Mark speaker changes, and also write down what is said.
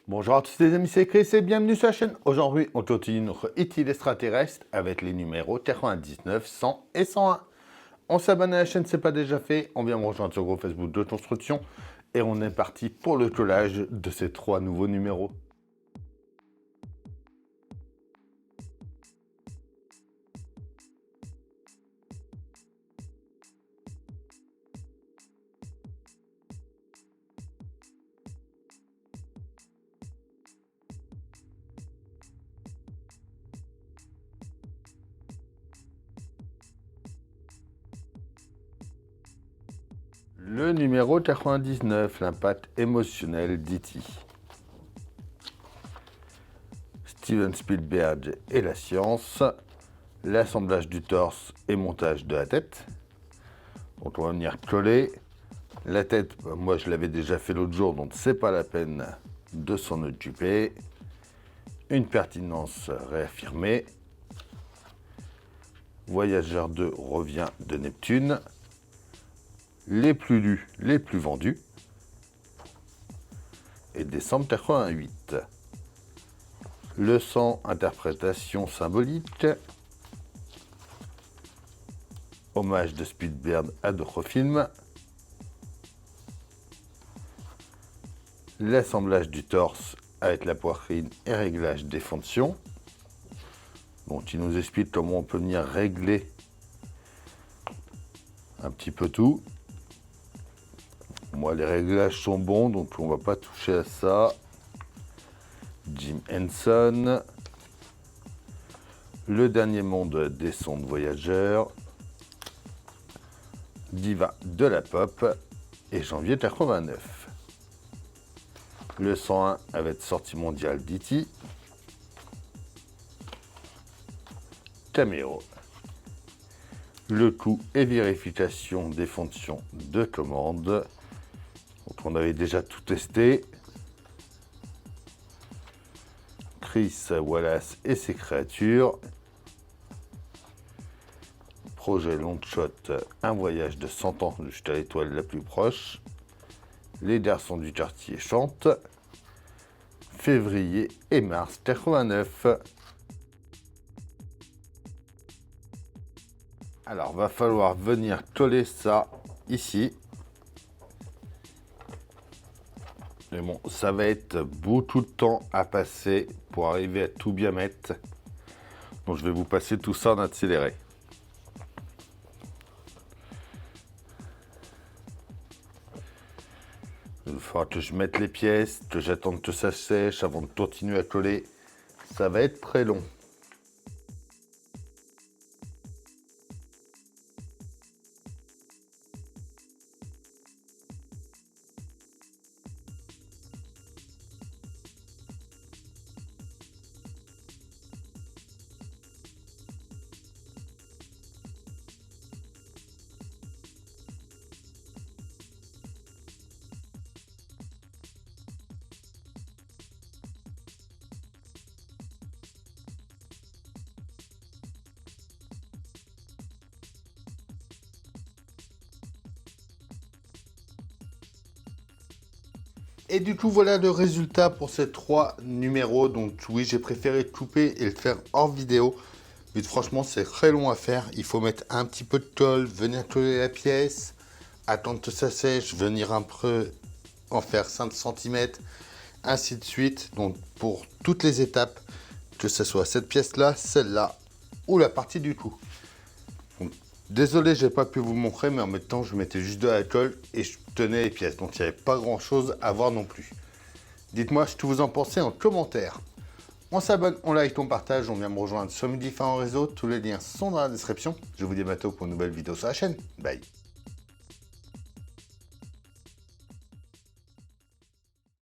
Speaker 1: Bonjour à tous les amis, c'est Chris et bienvenue sur la chaîne. Aujourd'hui, on continue notre ETIL extraterrestre avec les numéros 99, 100 et 101. On s'abonne à la chaîne, c'est pas déjà fait. On vient me rejoindre sur le groupe Facebook de construction et on est parti pour le collage de ces 3 nouveaux numéros. Le numéro 99, l'impact émotionnel d'E.T. Steven Spielberg et la science, l'assemblage du torse et montage de la tête. Donc on va venir coller. La tête, moi je l'avais déjà fait l'autre jour, donc c'est pas la peine de s'en occuper. Une pertinence réaffirmée. Voyageur 2 revient de Neptune. Les plus lus, les plus vendus. Et décembre 88. Le 100, interprétation symbolique. Hommage de Spielberg à d'autres films. L'assemblage du torse avec la poitrine et réglage des fonctions. Donc il nous explique comment on peut venir régler un petit peu tout. Moi les réglages sont bons, donc on va pas toucher à ça. Jim Henson. Le dernier monde des sondes voyageurs. Diva de la pop. Et janvier 89. Le 101 avec sortie mondiale d'E.T. Caméo. Le coût et vérification des fonctions de commande. Donc on avait déjà tout testé. Chris Wallace et ses créatures. Projet Longshot, un voyage de 100 ans jusqu'à l'étoile la plus proche. Les garçons du quartier chantent. Février et mars 89. Alors, va falloir venir coller ça ici. Mais bon, ça va être beaucoup de temps à passer pour arriver à tout bien mettre. Donc, je vais vous passer tout ça en accéléré. Il faudra que je mette les pièces, que j'attende que ça sèche avant de continuer à coller. Ça va être très long. Et du coup, voilà le résultat pour ces 3 numéros. Donc oui, j'ai préféré couper et le faire hors vidéo. Mais franchement, c'est très long à faire. Il faut mettre un petit peu de colle, venir coller la pièce, attendre que ça sèche, venir un peu en faire 5 cm, ainsi de suite. Donc pour toutes les étapes, que ce soit cette pièce-là, celle-là ou la partie du cou. Donc, désolé, j'ai pas pu vous montrer, mais en même temps, je mettais juste de la colle et je tenais les pièces. Donc, il n'y avait pas grand-chose à voir non plus. Dites-moi ce que vous en pensez en commentaire. On s'abonne, on like, on partage, on vient me rejoindre sur mes différents réseaux. Tous les liens sont dans la description. Je vous dis à bientôt pour une nouvelle vidéo sur la chaîne. Bye.